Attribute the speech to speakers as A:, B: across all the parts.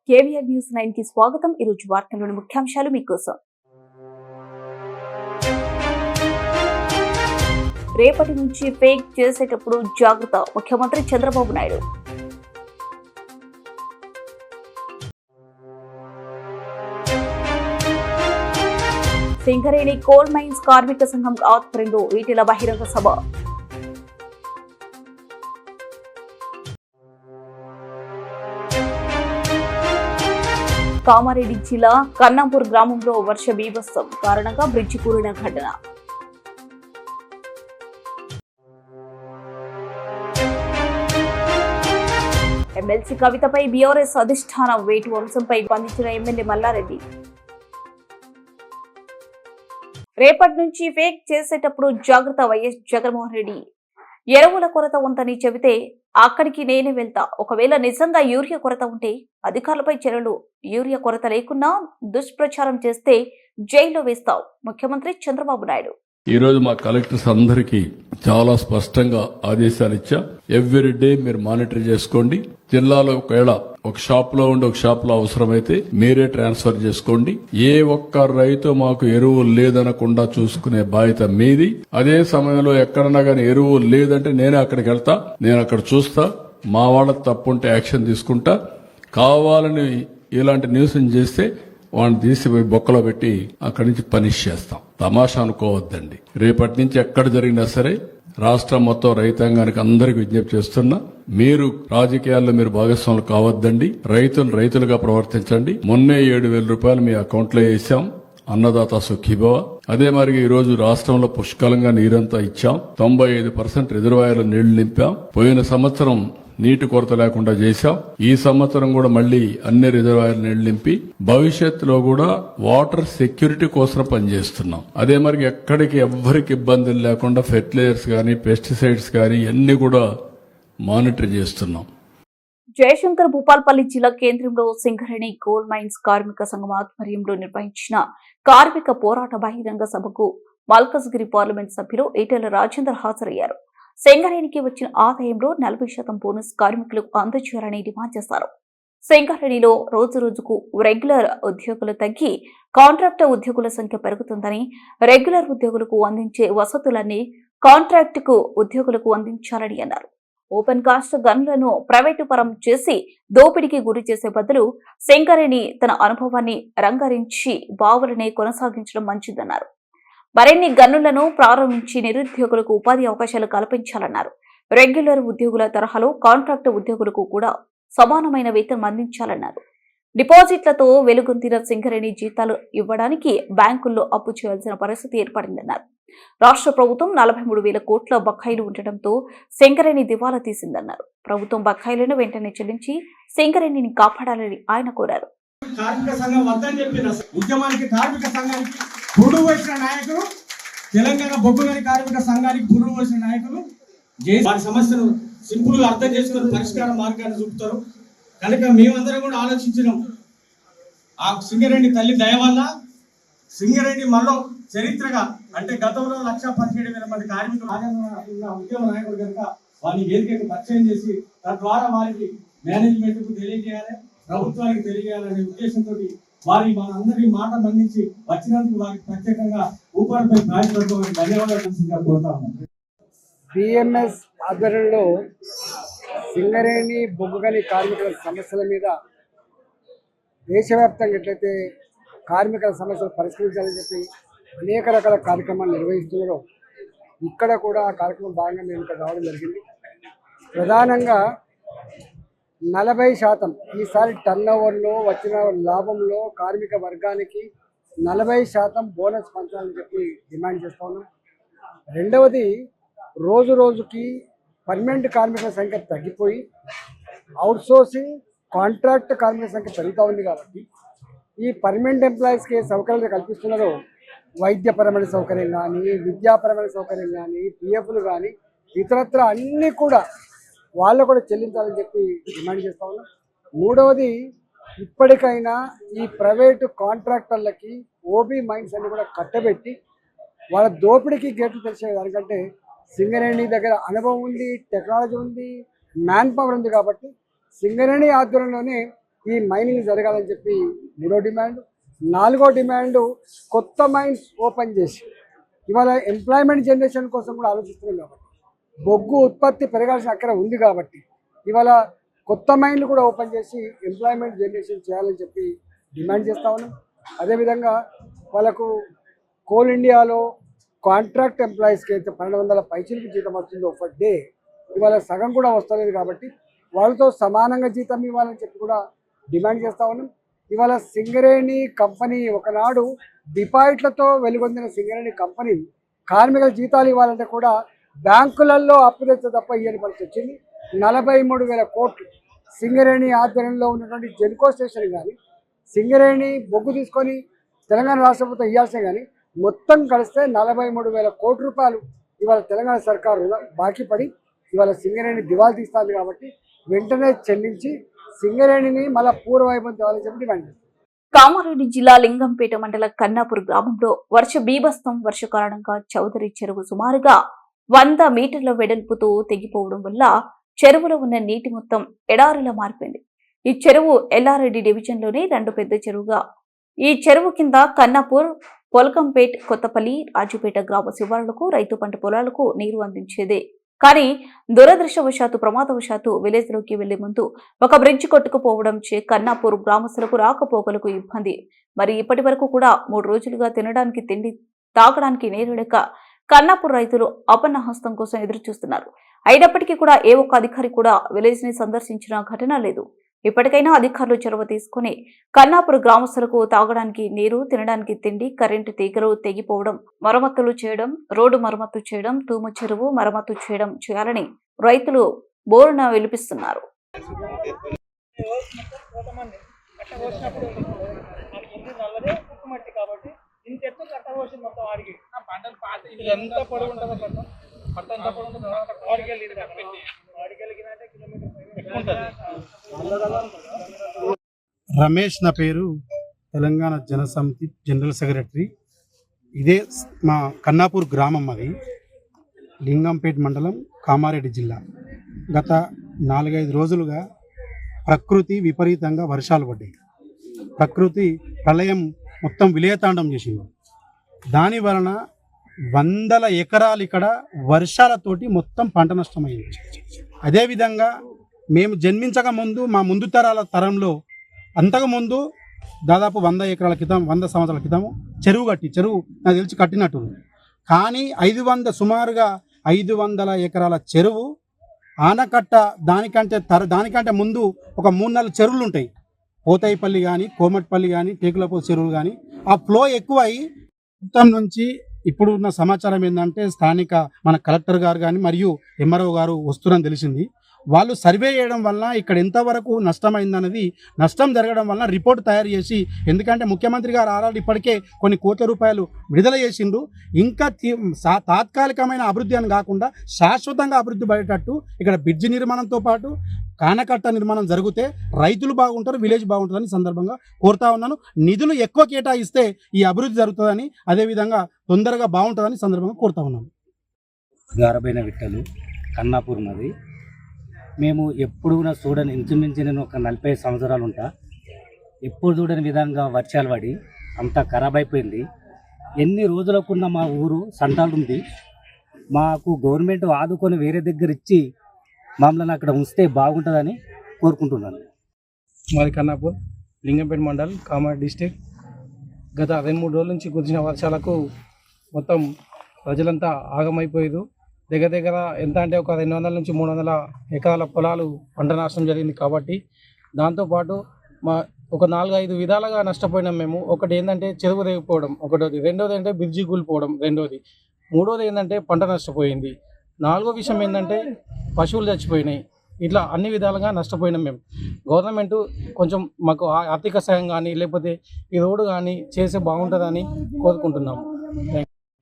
A: KVR news 9 కి స్వాగతం. ఈ రోజు వార్తల్లోని ముఖ్యాంశాలు మీకోసం. రేపటి నుంచి ఫేక్ చేసేటప్పుడు జాగ్రత్త, ముఖ్యమంత్రి చంద్రబాబు నాయుడు. సింగరేణి కోల్ మైన్స్ కార్మిక సంఘం ఆధ్వర్యంలో ఈటెల బహిరంగ సభ. కామారెడ్డి జిల్లా కన్నాపూర్ గ్రామంలో వర్ష బీభత్సం కారణంగా బ్రిడ్జి కూలిన ఘటన. ఎమ్మెల్సీ కవితపై బీఆర్ఎస్ అధిష్టాన వేటు అంశంపై స్పందించిన ఎమ్మెల్యే మల్లారెడ్డి. రేపటి నుంచి ఫేక్ చేసేటప్పుడు జాగ్రత్త, వైఎస్ జగన్మోహన్ రెడ్డి. ఎరువుల కొరత ఉందని చెబితే అక్కడికి నేనే వెళ్తా. ఒకవేళ నిజంగా యూరియా కొరత ఉంటే అధికారులపై చర్యలు, యూరియా కొరత లేకున్నా దుష్ప్రచారం చేస్తే జైల్లో వేస్తావు, ముఖ్యమంత్రి చంద్రబాబు నాయుడు.
B: ఈ రోజు మా కలెక్టర్స్ అందరికీ చాలా స్పష్టంగా ఆదేశాలు ఇచ్చా. ఎవ్రీ డే మీరు మానిటర్ చేసుకోండి. జిల్లాలో ఒకవేళ ఒక షాప్ లో ఉండి ఒక షాప్ లో అవసరమైతే మీరే ట్రాన్స్ఫర్ చేసుకోండి. ఏ ఒక్క రైతు మాకు ఎరువులు లేదనకుండా చూసుకునే బాధ్యత మీది. అదే సమయంలో ఎక్కడన్నా గానీ ఎరువులు లేదంటే నేనే అక్కడికి వెళ్తా, నేను అక్కడ చూస్తా. మా వాళ్ళ తప్పుంటే యాక్షన్ తీసుకుంటా. కావాలని ఇలాంటి న్యూస్ చేస్తే వాడిని తీసిపోయి బొక్కలో పెట్టి అక్కడి నుంచి పనిష్ చేస్తాం. తమాషా అనుకోవద్దండి. రేపటి నుంచి ఎక్కడ జరిగినా సరే రాష్ట్రం మొత్తం రైతాంగానికి అందరికి విజ్ఞప్తి చేస్తున్నా, మీరు రాజకీయాల్లో మీరు భాగస్వాములు కావద్దండి. రైతులుగా ప్రవర్తించండి. మొన్నే 7,000 రూపాయలు మీ అకౌంట్ లో వేసాం. అన్నదాత సుఖీభవ. అదే మరి ఈ రోజు రాష్ట్రంలో పుష్కలంగా నీరంతా ఇచ్చాం. 95% రిజర్వాయర్ల నీళ్లు నింపాం. పోయిన సంవత్సరం నీటి కొరత లేకుండా చేశాం. ఈ సంవత్సరం కూడా మళ్లీ అన్ని రిజర్వాయర్లు నీళ్లు నింపి భవిష్యత్తులో కూడా వాటర్ సెక్యూరిటీ కోసం పనిచేస్తున్నాం. అదే మరి ఎక్కడికి ఎవ్వరికి ఇబ్బందులు లేకుండా ఫెర్టిలైజర్స్ గానీ పెస్టిసైడ్స్ గానీ అన్ని కూడా మానిటర్ చేస్తున్నాం.
A: జయశంకర్ భూపాల్పల్లి జిల్లా కేంద్రంలో సింగరేణి కోల్ మైన్స్ కార్మిక సంఘం ఆధ్వర్యంలో నిర్వహించిన కార్మిక పోరాట బహిరంగ సభకు మల్కజ్గిరి పార్లమెంట్ సభ్యులు ఈటెల రాజేందర్ హాజరయ్యారు. సింగరేణికి వచ్చిన ఆదాయంలో 40% బోనస్ కార్మికులకు అందజేయాలని డిమాండ్ చేశారు. సింగరేణిలో రోజుకు రెగ్యులర్ ఉద్యోగులు తగ్గి కాంట్రాక్ట్ ఉద్యోగుల సంఖ్య పెరుగుతుందని, రెగ్యులర్ ఉద్యోగులకు అందించే వసతులన్నీ కాంట్రాక్టుకు ఉద్యోగులకు అందించాలని అన్నారు. ఓపెన్ కాస్ట్ గన్లను ప్రైవేటు పరం చేసి దోపిడీకి గురి చేసే బదులు సింగరేణి తన అనుభవాన్ని రంగరించి బావులనే కొనసాగించడం మంచిదన్నారు. మరిన్ని గన్నులను ప్రారంభించి నిరుద్యోగులకు ఉపాధి అవకాశాలు కల్పించాలన్నారు. రెగ్యులర్ ఉద్యోగుల తరహాలో కాంట్రాక్టు ఉద్యోగులకు కూడా సమానమైన వేతనం అందించాలన్నారు. డిపాజిట్లతో వెలుగొందిన సింగరేణి జీతాలు ఇవ్వడానికి బ్యాంకుల్లో అప్పు చేయాల్సిన పరిస్థితి ఏర్పడిందన్నారు. రాష్ట్ర ప్రభుత్వం 43,000 కోట్ల బకాయిలు ఉండటంతో సింగరేణి దివాలా తీసిందన్నారు. ప్రభుత్వం బకాయిలను వెంటనే చెల్లించి సింగరేణిని కాపాడాలని ఆయన కోరారు.
C: కార్మిక సంఘం వద్దని చెప్పిన ఉద్యమానికి కార్మిక సంఘానికి పురుడు వచ్చిన నాయకులు, తెలంగాణ బొగ్గుగని కార్మిక సంఘానికి పురుడు వచ్చిన నాయకులు వారి సమస్యను సింపుల్ గా అర్థం చేసుకుని పరిష్కార మార్గాన్ని చూపుతారు. కనుక మేమందరం కూడా ఆలోచించినాం. ఆ సింగరేణి తల్లి దయ వల్ల సింగరేణి మరో చరిత్రగా, అంటే గతంలో 1,17,000 మంది కార్మికులు ఉద్యమ నాయకులు కనుక వారిని వేదికకు పరిచయం చేసి తద్వారా వారికి మేనేజ్మెంట్ కు తెలియజేయాలి, ప్రభుత్వానికి తెలియజేయాలనే ఉద్దేశంతో వారి మనందరి మాట మన్నించి వచ్చినందుకు వారికి ప్రత్యేకంగా ఊపాలపై కార్యక్రమానికి ధన్యవాదాలు కోరుతా ఉన్నాం.
D: బిఎంఎస్ ఆధ్వర్యంలో సింగరేణి బొగ్గుగని కార్మికుల సమస్యల మీద దేశవ్యాప్తంగా ఎట్లయితే కార్మికుల సమస్యలు పరిష్కరించాలని చెప్పి అనేక రకాల కార్యక్రమాలు నిర్వహిస్తున్నారో ఇక్కడ కూడా ఆ కార్యక్రమం భాగంగా మేము ఇక్కడ రావడం జరిగింది. ప్రధానంగా 40% ఈసారి టర్న్ ఓవర్లో వచ్చిన లాభంలో కార్మిక వర్గానికి 40% బోనస్ పంచాలని చెప్పి డిమాండ్ చేస్తూ ఉన్నాం. రెండవది, రోజుకి పర్మనెంట్ కార్మికుల సంఖ్య తగ్గిపోయి అవుట్సోర్సింగ్ కాంట్రాక్ట్ కార్మికుల సంఖ్య పెరుగుతూ ఉంది. కాబట్టి ఈ పర్మనెంట్ ఎంప్లాయీస్కి సౌకర్యాలు కల్పిస్తున్నారో వైద్యపరమైన సౌకర్యం కానీ, విద్యాపరమైన సౌకర్యం కానీ, పిఎఫ్లు కానీ ఇతరత్ర అన్నీ కూడా వాళ్ళు కూడా చెల్లించాలని చెప్పి డిమాండ్ చేస్తూ ఉన్నాం. మూడవది, ఇప్పటికైనా ఈ ప్రైవేటు కాంట్రాక్టర్లకి ఓబీ మైన్స్ అన్ని కూడా కట్టబెట్టి వాళ్ళ దోపిడీకి గేట్లు తెలిసే దానికంటే సింగరేణి దగ్గర అనుభవం ఉంది, టెక్నాలజీ ఉంది, మ్యాన్ పవర్ ఉంది కాబట్టి సింగరేణి ఆధ్వర్యంలోనే ఈ మైనింగ్ జరగాలని చెప్పి 3వ డిమాండ్. 4వ డిమాండ్ కొత్త మైన్స్ ఓపెన్ చేసి ఇవాళ ఎంప్లాయ్మెంట్ జనరేషన్ కోసం కూడా ఆలోచిస్తున్నాం కాబట్టి బొగ్గు ఉత్పత్తి పెరగాల్సిన అక్కడ ఉంది కాబట్టి ఇవాళ కొత్త మైన్లు కూడా ఓపెన్ చేసి ఎంప్లాయ్మెంట్ జనరేషన్ చేయాలని చెప్పి డిమాండ్ చేస్తూ ఉన్నాం. అదేవిధంగా వాళ్ళకు కోల్ ఇండియాలో కాంట్రాక్ట్ ఎంప్లాయీస్కి అయితే 1200 పైచీలకు జీతం వస్తుందో పర్ డే ఇవాళ సగం కూడా వస్తలేదు కాబట్టి వాళ్ళతో సమానంగా జీతం ఇవ్వాలని చెప్పి కూడా డిమాండ్ చేస్తూ ఉన్నాం. ఇవాళ సింగరేణి కంపెనీ ఒకనాడు డిపాజిట్లతో వెలుగొందిన సింగరేణి కంపెనీ కార్మికుల జీతాలు ఇవ్వాలంటే కూడా బ్యాంకులలో అప్పు తెచ్చే తప్ప ఇవ్వని పరిస్థితి వచ్చింది. 43,000 కోట్లు సింగరేణి ఆధ్వర్యంలో ఉన్నటువంటి జెన్కో స్టేషన్ కానీ సింగరేణి బొగ్గు తీసుకొని తెలంగాణ రాష్ట్ర ప్రభుత్వం ఇవ్వాల్సే కానీ మొత్తం కలిస్తే 43,000 కోట్ల రూపాయలు ఇవాళ తెలంగాణ సర్కారు బాకీ పడి ఇవాళ సింగరేణి దివాళా తీస్తుంది కాబట్టి వెంటనే చెల్లించి సింగరేణిని మళ్ళా పూర్వవైభవం తేవాలని చెప్పి డిమాండ్ చేస్తారు.
A: కామారెడ్డి జిల్లా లింగంపేట మండల కన్నాపూర్ గ్రామంలో బీభత్సం వర్ష కారణంగా చౌదరి చెరువు సుమారుగా 100 మీటర్ల వెడల్పుతో తెగిపోవడం వల్ల చెరువులో ఉన్న నీటి మొత్తం ఎడారిలా మారిపోయింది. ఈ చెరువు ఎల్లారెడ్డి డివిజన్లోని 2 పెద్ద చెరువుగా ఈ చెరువు కింద కన్నాపూర్, పొలకంపేట్, కొత్తపల్లి, రాజుపేట గ్రామ శివారులకు రైతు పంట పొలాలకు నీరు అందించేదే. కానీ దురదృష్టవశాత్తు ప్రమాదవశాత్తు విలేజ్ లోకి వెళ్లే ముందు ఒక బ్రిడ్జ్ కొట్టుకుపోవడం చే కన్నాపూర్ గ్రామస్తులకు రాకపోకలకు ఇబ్బంది. మరి ఇప్పటి వరకు కూడా 3 రోజులుగా తినడానికి తిండి, తాగడానికి నీరు లేక కన్నాపూర్ రైతులు అపన్నహస్తం కోసం ఎదురు చూస్తున్నారు. అయినప్పటికీ కూడా ఏ ఒక్క అధికారి కూడా విలేజ్ ని సందర్శించిన ఘటన లేదు. ఇప్పటికైనా అధికారులు చొరవ తీసుకుని కన్నాపూర్ గ్రామస్తులకు తాగడానికి నీరు, తినడానికి తిండి, కరెంటు తీగలు తెగిపోవడం మరమ్మతులు చేయడం, రోడ్డు మరమ్మతు చేయడం, తూము చెరువు మరమ్మతు చేయడం చేయాలని రైతులు బోరున విలిపిస్తున్నారు.
E: రమేష్ నా పేరు, తెలంగాణ జనసమితి జనరల్ సెక్రటరీ. ఇదే మా కన్నాపూర్ గ్రామం, అది లింగంపేట మండలం, కామారెడ్డి జిల్లా. గత 4-5 రోజులుగా ప్రకృతి విపరీతంగా వర్షాలు పడ్డాయి. ప్రకృతి ప్రళయం మొత్తం విలయతాండం చేసింది. దాని వలన 100 ఎకరాలు ఇక్కడ వర్షాలతోటి మొత్తం పంట నష్టమైంది. అదేవిధంగా మేము జన్మించక ముందు మా ముందు తరంలో అంతకుముందు దాదాపు 100 ఎకరాల క్రితం, 100 సంవత్సరాల క్రితం చెరువు నాకు తెలిసి కట్టినట్టు. కానీ సుమారుగా 500 ఎకరాల చెరువు ఆనకట్ట దానికంటే ముందు ఒక 3-4 చెరువులు ఉంటాయి. పోతాయిపల్లి కానీ, కోమటిపల్లి కానీ, టేకులపల్లి చెరువులు కానీ. ఆ ఫ్లో ఎక్కువై మొత్తం నుంచి ఇప్పుడు ఉన్న సమాచారం ఏంటంటే స్థానిక మన కలెక్టర్ గారు కానీ మరియు ఎంఆర్ఓ గారు వస్తున్నారని తెలిసింది. వాళ్ళు సర్వే చేయడం వల్ల ఇక్కడ ఎంతవరకు నష్టమైందన్నది, నష్టం జరగడం వల్ల రిపోర్ట్ తయారు చేసి, ఎందుకంటే ముఖ్యమంత్రి గారు ఆల్రెడీ ఇప్పటికే కొన్ని కోట్ల రూపాయలు విడుదల చేసిండ్రు. ఇంకా తాత్కాలికమైన అభివృద్ధి అని కాకుండా శాశ్వతంగా అభివృద్ధి పడేటట్టు ఇక్కడ బ్రిడ్జి నిర్మాణంతో పాటు కానకట్ట నిర్మాణం జరిగితే రైతులు బాగుంటారు, విలేజ్ బాగుంటుందని సందర్భంగా కోరుతా ఉన్నాను. నిధులు ఎక్కువ కేటాయిస్తే ఈ అభివృద్ధి జరుగుతుందని, అదేవిధంగా తొందరగా బాగుంటుందని సందర్భంగా కోరుతా ఉన్నాను.
F: గారబైన విట్టలు, కన్నాపూర్ నది. మేము ఎప్పుడు చూడని, ఇంచుమించి నేను ఒక 45 సంవత్సరాలు ఉంటా, ఎప్పుడు చూడని విధంగా వర్షాలు పడి అంతా ఖరాబ్ అయిపోయింది. ఎన్ని రోజులకున్న మా ఊరు సంటాలు ఉంది. మాకు గవర్నమెంట్ ఆదుకొని వేరే దగ్గర ఇచ్చి మమ్మల్ని అక్కడ ఉంచితే బాగుంటుందని కోరుకుంటున్నాను.
G: మాది కన్నాపూర్, లింగంపేట మండల్, కామారెడ్డి డిస్టిక్. గత 2-3 రోజుల నుంచి కురిసిన వర్షాలకు మొత్తం ప్రజలంతా ఆగమైపోయారు. దగ్గర ఎంత అంటే ఒక 200 నుంచి 300 ఎకరాల పొలాలు పంట నాశనం జరిగింది. కాబట్టి దాంతోపాటు ఒక 4-5 విధాలుగా నష్టపోయినాం మేము. ఒకటి ఏంటంటే చెరువు తెగిపోవడం ఒకటోది, రెండోది అంటే బ్రిడ్జి కూలిపోవడం రెండోది, మూడోది ఏంటంటే పంట నష్టపోయింది, 4వ విషయం ఏంటంటే పశువులు చచ్చిపోయినాయి. ఇట్లా అన్ని విధాలుగా నష్టపోయినాం మేము. గవర్నమెంట్ కొంచెం మాకు ఆర్థిక సాయం కానీ లేకపోతే ఈ రోడ్డు కానీ చేస్తే బాగుంటుందని కోరుకుంటున్నాము.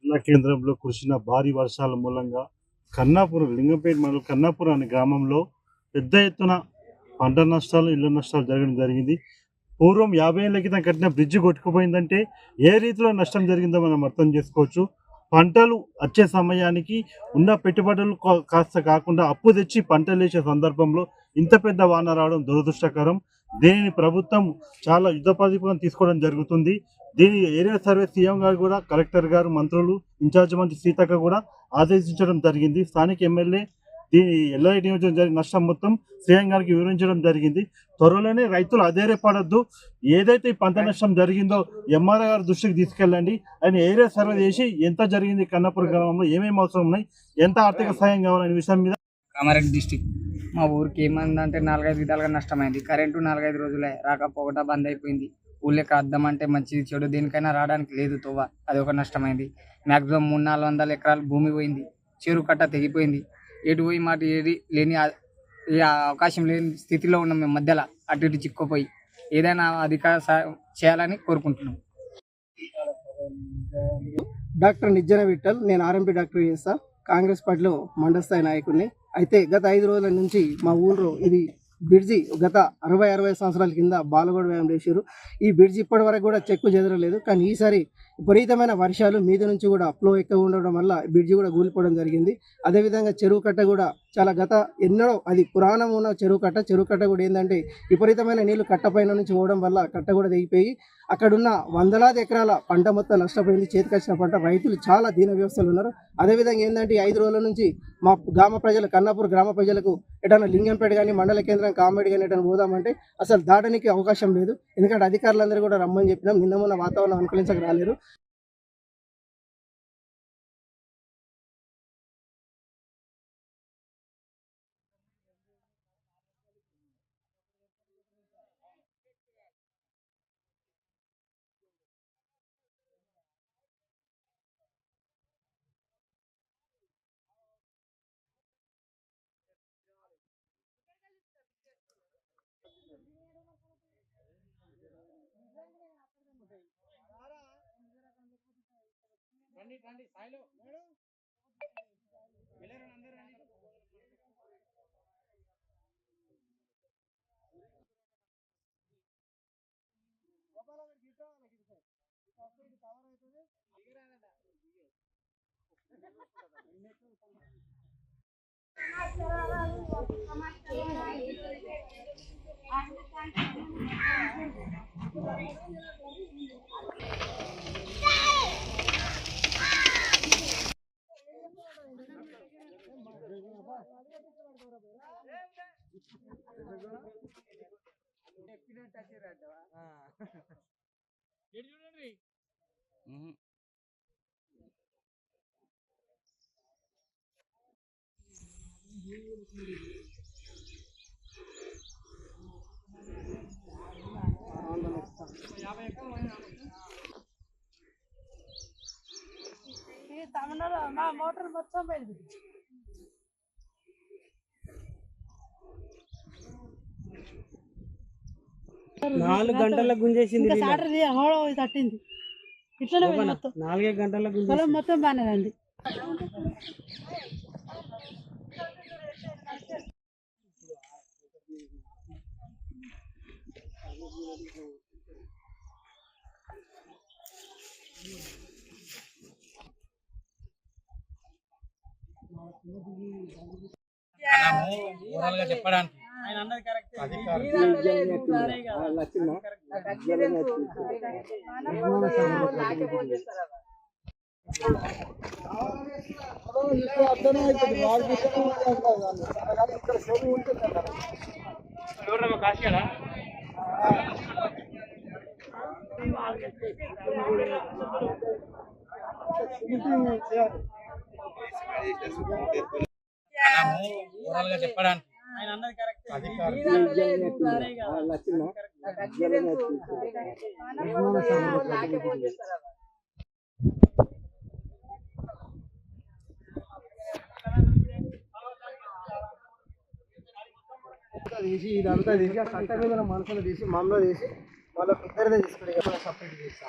H: జిల్లా కేంద్రంలో కురిసిన భారీ వర్షాల మూలంగా కన్నాపూర్, లింగంపేట మండలం కన్నాపూర్ అనే గ్రామంలో పెద్ద ఎత్తున పంట నష్టాలు, ఇళ్ల నష్టాలు జరగడం జరిగింది. పూర్వం 50 ఏళ్ల క్రితం కట్టిన బ్రిడ్జ్ కొట్టుకుపోయిందంటే ఏ రీతిలో నష్టం జరిగిందో మనం అర్థం చేసుకోవచ్చు. పంటలు వచ్చే సమయానికి ఉన్న పెట్టుబడులు కాస్త కాకుండా అప్పు తెచ్చి పంటలు వేసే సందర్భంలో ఇంత పెద్ద వాన రావడం దురదృష్టకరం. దీనిని ప్రభుత్వం చాలా యుద్ధప్రాతిపదికన తీసుకోవడం జరుగుతుంది. దీని ఏరియా సర్వే సీఎం గారు కూడా, కలెక్టర్ గారు, మంత్రులు, ఇన్ఛార్జ్ మంత్రి సీతక్క కూడా ఆదేశించడం జరిగింది. స్థానిక ఎమ్మెల్యే దీని ఎల్ఐ నియోజకవర్గం జరిగిన నష్టం మొత్తం సీఎం గారికి వివరించడం జరిగింది. త్వరలోనే రైతులు అధైర్యపడద్దు, ఏదైతే ఈ పంట నష్టం జరిగిందో ఎంఆర్ఓ గారి దృష్టికి తీసుకెళ్ళండి. ఆయన ఏరియా సర్వే చేసి ఎంత జరిగింది, కన్నాపూర్ గ్రామంలో ఏమేమి అవసరం ఉన్నాయి, ఎంత ఆర్థిక సాయం కావాలనే విషయం మీద.
I: కామారెడ్డి డిస్టిక్ మా ఊరికి ఏమైందంటే 4-5 విధాలుగా నష్టమైంది. కరెంటు 4-5 రోజులే రాకపోకట బంద్ అయిపోయింది. ఊళ్ళకి అద్దం అంటే మంచిది చెడు దేనికైనా రావడానికి లేదు తోవ, అది ఒక నష్టమైంది. మ్యాక్సిమం 300-400 ఎకరాలు భూమి పోయింది. చెరువు కట్ట తెగిపోయింది. ఎటు పోయి మాట ఏది లేని అవకాశం లేని స్థితిలో ఉన్నాం మేము. మధ్యలో అటు ఇటు చిక్కుపోయి ఏదైనా అధికార చేయాలని కోరుకుంటున్నాం.
D: డాక్టర్ నిజ్జన విఠల్, నేను ఆర్ఎంపీ డాక్టర్ చేస్తా. కాంగ్రెస్ పార్టీలో మండల స్థాయి నాయకుడిని. అయితే గత 5 రోజుల నుంచి మా ఊళ్ళో ఇది బ్రిడ్జి గత 60-60 సంవత్సరాల కింద బాలగోడ వ్యాయామం చేశారు. ఈ బ్రిడ్జి ఇప్పటి వరకు కూడా చెక్కు చెదరలేదు. కానీ ఈసారి విపరీతమైన వర్షాలు మీద నుంచి కూడా ఫ్లో ఎక్కువ ఉండడం వల్ల బ్రిడ్జి కూడా కూలిపోవడం జరిగింది. అదేవిధంగా చెరువు కట్ట కూడా చాలా ఎన్నడో అది పురాణం ఉన్న చెరువు కట్ట కూడా ఏంటంటే విపరీతమైన నీళ్లు కట్టపైన నుంచి పోవడం వల్ల కట్ట కూడా తెగిపోయి అక్కడున్న వందలాది ఎకరాల పంట మొత్తం నష్టపోయింది. చేతికొచ్చిన పంట రైతులు చాలా దీన వ్యవస్థలు ఉన్నారు. అదేవిధంగా ఏంటంటే 5 రోజుల నుంచి మా గ్రామ ప్రజలు, కన్నాపూర్ గ్రామ ప్రజలకు ఎటన్నా లింగంపేట కానీ, మండల కేంద్రం కామెడీ కానీ ఎటన్నా పోదామంటే అసలు దాటడానికి అవకాశం లేదు. ఎందుకంటే అధికారులందరూ కూడా రమ్మని చెప్పినాం. నిన్న మొన్న వాతావరణం అనుకూలించక రాలేరు.
J: తమిళనాడు మా మోటార్ మొత్తం పోయింది.
D: 4 గంటలకు గుంజేసింది.
J: సాటర్డే హోళ తట్టింది. ఇట్లనే
D: 4 గంటలకు
J: పొలం మొత్తం బాగానే ఉంది.
I: చెప్పడానికి చెప్పడానికి
D: తీసి ఇదంతా తీసి ఆ కట్ట మీద మనుషులు తీసి మమ్మల్ని తీసి వాళ్ళ ఇద్దరిదే తీసుకుని సపరేట్ చేస్తా.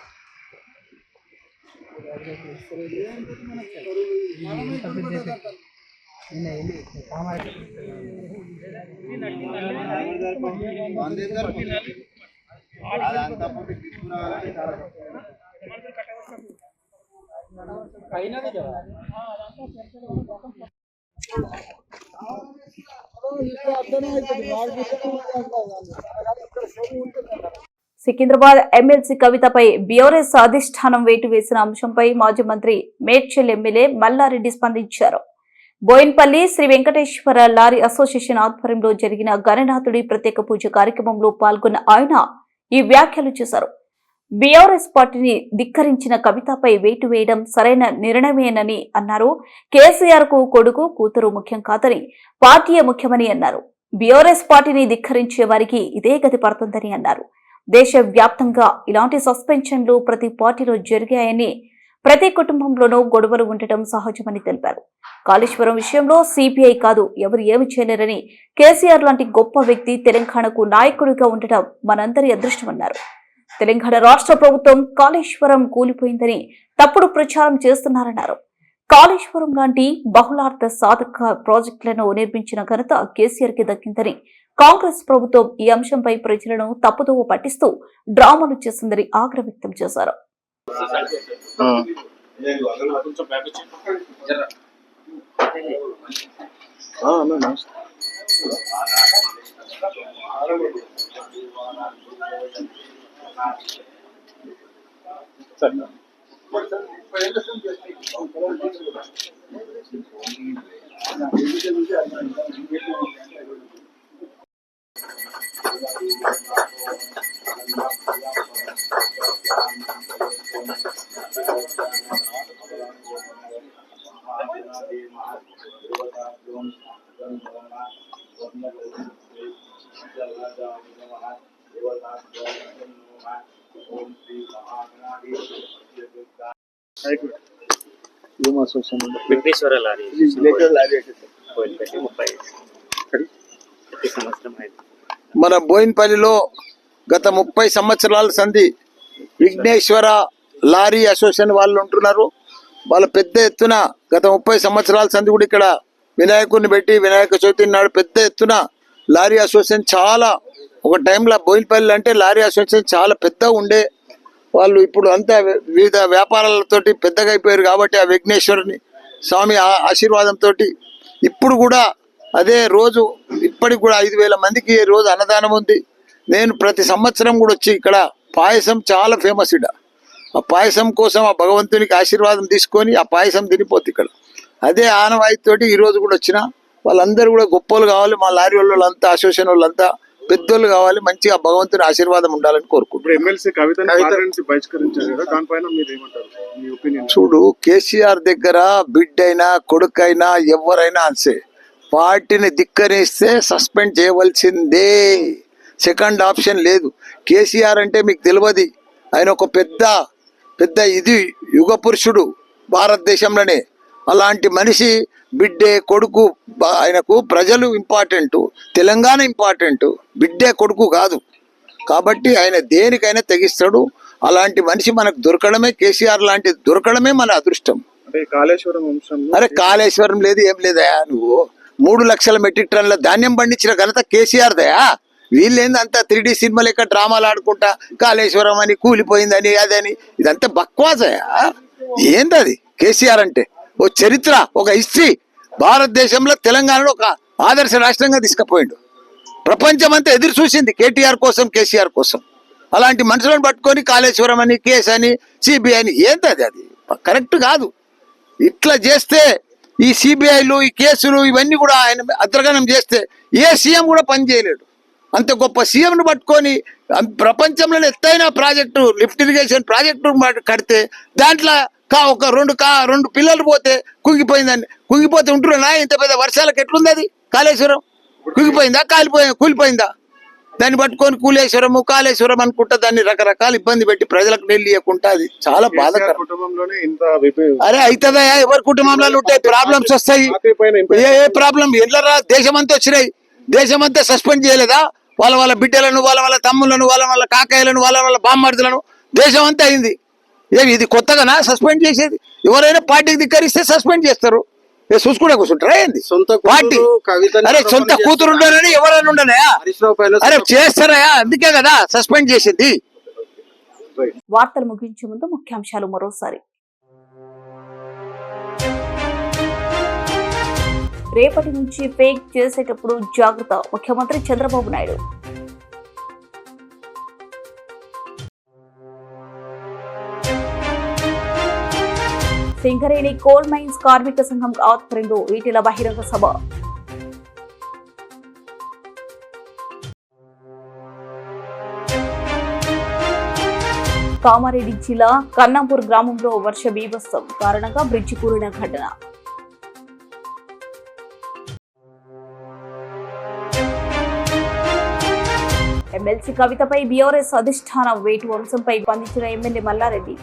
A: సికింద్రాబాద్ ఎమ్మెల్సీ కవితపై బీఆర్ఎస్ అధిష్టానం వేటు వేసిన అంశంపై మాజీ మంత్రి మేడ్చల్ ఎమ్మెల్యే మల్లారెడ్డి స్పందించారు. బోయిన్పల్లి శ్రీ వెంకటేశ్వర లారీ అసోసియేషన్ ఆధ్వర్యంలో జరిగిన గణనాథుడి ప్రత్యేక పూజ కార్యక్రమంలో పాల్గొన్న ఆయన ఈ వ్యాఖ్యలు చేశారు. బీఆర్ఎస్ పార్టీని ధిక్కరించిన కవితపై వేటు వేయడం సరైన నిర్ణయమేనని అన్నారు. కేసీఆర్ కు కొడుకు కూతురు ముఖ్యం కాదని పార్టీయే ముఖ్యమని అన్నారు. బీఆర్ఎస్ పార్టీని ధిక్కరించే వారికి ఇదే గతి పడుతుందని అన్నారు. దేశవ్యాప్తంగా ఇలాంటి సస్పెన్షన్లు ప్రతి పార్టీలో జరిగాయని, ప్రతి కుటుంబంలోనూ గొడవలు ఉండటం సహజమని తెలిపారు. కాళేశ్వరం విషయంలో సిపిఐ కాదు ఎవరు ఏమి చేయలేరని, కేసీఆర్ లాంటి గొప్ప వ్యక్తి తెలంగాణకు నాయకుడిగా ఉండటం మనందరి అదృష్టమన్నారు. తెలంగాణ రాష్ట్ర ప్రభుత్వం కాళేశ్వరం కూలిపోయిందని తప్పుడు ప్రచారం చేస్తున్నారన్నారు. కాళేశ్వరం లాంటి బహుళార్థ సాధక ప్రాజెక్టులను నిర్మించిన ఘనత కేసీఆర్ కి దక్కిందని, కాంగ్రెస్ ప్రభుత్వం ఈ అంశంపై ప్రజలను తప్పుదోవ పట్టిస్తూ డ్రామాలు చేసిందని ఆగ్రహం వ్యక్తం చేశారు.
K: వెంకటేశ్వర లారీ బోయిన్పల్లి 30 సంవత్సరం అయింది.
L: మన బోయిన్పల్లిలో గత 30 సంవత్సరాల సంధి విఘ్నేశ్వర లారీ అసోసియేషన్ వాళ్ళు ఉంటున్నారు. వాళ్ళ పెద్ద ఎత్తున గత 30 సంవత్సరాల సంధి కూడా ఇక్కడ వినాయకుడిని పెట్టి వినాయక చవితి నాడు పెద్ద ఎత్తున లారీ అసోసియేషన్ చాలా ఒక టైంలో బోయిన్పల్లి అంటే లారీ అసోసియేషన్ చాలా పెద్దగా ఉండే వాళ్ళు. ఇప్పుడు అంతా వివిధ వ్యాపారాలతోటి పెద్దగా అయిపోయారు కాబట్టి ఆ విఘ్నేశ్వరుని స్వామి ఆశీర్వాదంతో ఇప్పుడు కూడా అదే రోజు ఇప్పటికి కూడా 5,000 మందికి రోజు అన్నదానం ఉంది. నేను ప్రతి సంవత్సరం కూడా వచ్చి ఇక్కడ పాయసం చాలా ఫేమస్ ఇక్కడ. ఆ పాయసం కోసం ఆ భగవంతునికి ఆశీర్వాదం తీసుకొని ఆ పాయసం తినిపోతుంది ఇక్కడ. అదే ఆనవాయితీతోటి ఈరోజు కూడా వచ్చిన వాళ్ళందరూ కూడా గొప్పలు కావాలి. మా లారీ వాళ్ళంతా అసోసియేషన్ వాళ్ళంతా పెద్దోళ్ళు కావాలి. మంచిగా భగవంతుని ఆశీర్వాదం ఉండాలని కోరుకుంటున్నాను. చూడు, కేసీఆర్ దగ్గర బిడ్డైనా కొడుకైనా ఎవరైనా అంతే పార్టీని ధిక్కరిస్తే సస్పెండ్ చేయవలసిందే. సెకండ్ ఆప్షన్ లేదు. కేసీఆర్ అంటే మీకు తెలియదు, ఆయన ఒక పెద్ద ఇది యుగ పురుషుడు భారతదేశంలోనే. అలాంటి మనిషి బిడ్డే కొడుకు ఆయనకు ప్రజలు ఇంపార్టెంట్, తెలంగాణ ఇంపార్టెంట్, బిడ్డే కొడుకు కాదు. కాబట్టి ఆయన దేనికైనా తెగిస్తాడు. అలాంటి మనిషి మనకు దొరకడమే, కేసీఆర్ లాంటి దొరకడమే మన అదృష్టం. అరే కాళేశ్వరం లేదు ఏం లేదయా. నువ్వు 3 లక్షల మెట్రిక్ టన్నుల ధాన్యం పండించిన ఘనత కేసీఆర్ దయా. వీళ్ళేంది అంతా 3D సినిమా లెక్క డ్రామాలు ఆడుకుంటా కాళేశ్వరం అని కూలిపోయిందని అదని ఇదంతా బక్వాసయా. ఏందది కేసీఆర్ అంటే? ఓ చరిత్ర, ఒక హిస్టరీ. భారతదేశంలో తెలంగాణలో ఒక ఆదర్శ రాష్ట్రంగా తీసుకుపోయిండు. ప్రపంచం అంతా ఎదురు చూసింది కేటీఆర్ కోసం, కేసీఆర్ కోసం. అలాంటి మనుషులను పట్టుకొని కాళేశ్వరం అని, కేసు అని, సిబిఐ అని ఏంటది? అది కరెక్ట్ కాదు. ఇట్లా చేస్తే ఈ సిబిఐలు, ఈ కేసులు ఇవన్నీ కూడా ఆయన అద్రగణం చేస్తే ఏ సీఎం కూడా పనిచేయలేడు. అంత గొప్ప సీఎంను పట్టుకొని ప్రపంచంలోనే ఎత్తైన ప్రాజెక్టు లిఫ్ట్ ఇరిగేషన్ ప్రాజెక్టు కడితే దాంట్లో ఒక రెండు పిల్లలు పోతే కుంగిపోతే ఉంటున్నా. ఇంత పెద్ద వర్షాలకు ఎట్లుంది అది? కాళేశ్వరం కుంగిపోయిందా, కూలిపోయిందా? దాన్ని పట్టుకొని కాళేశ్వరం అనుకుంటా దాన్ని రకరకాల ఇబ్బంది పెట్టి ప్రజలకు నీళ్ళు ఇవ్వకుండా అది చాలా బాధాకరం. అరే అవుతుందా? ఎవరి కుటుంబంలో ఉంటాయి ప్రాబ్లమ్స్ వస్తాయి. ఏ ప్రాబ్లం ఎట్లరా? దేశమంతా వచ్చినాయి. దేశమంతా సస్పెండ్ చేయలేదా? వాళ్ళ బిడ్డలను, వాళ్ళ తమ్ములను, వాళ్ళ కాకాయలను, వాళ్ళ బామ్మర్దులను దేశం అంతా అయింది. ఇది కొత్తగానా సస్పెండ్ చేసేది? ఎవరైనా పార్టీకి ధిక్కరిస్తే సస్పెండ్ చేస్తారు. చూసుకుంటే కూర్చుంటారా ఏంది
D: సొంత
L: పార్టీ అరే సొంత కూతురు ఉండాలని ఎవరైనా ఉండనాయా అరే చేస్తారా అందుకే కదా సస్పెండ్ చేసింది.
A: వార్తలు ముగించే ముందు ముఖ్యాంశాలు మరోసారి. రేపటి నుంచి ఫేక్ చేసేటప్పుడు జాగ్రత్త, ముఖ్యమంత్రి చంద్రబాబు నాయుడు. సింగరేణి కోల్ మైన్స్ కార్మిక సంఘం ఆధ్వర్యంలో ఈటెల బహిరంగ సభ. కామారెడ్డి జిల్లా కన్నాపూర్ గ్రామంలో వర్ష బీభత్సం కారణంగా బ్రిడ్జి కూలిన ఘటన. ఎమ్మెల్సీ కవితపై బీఆర్ఎస్ అధిష్టానం వేటు అంశంపై స్పందించిన ఎమ్మెల్యే మల్లారెడ్డి.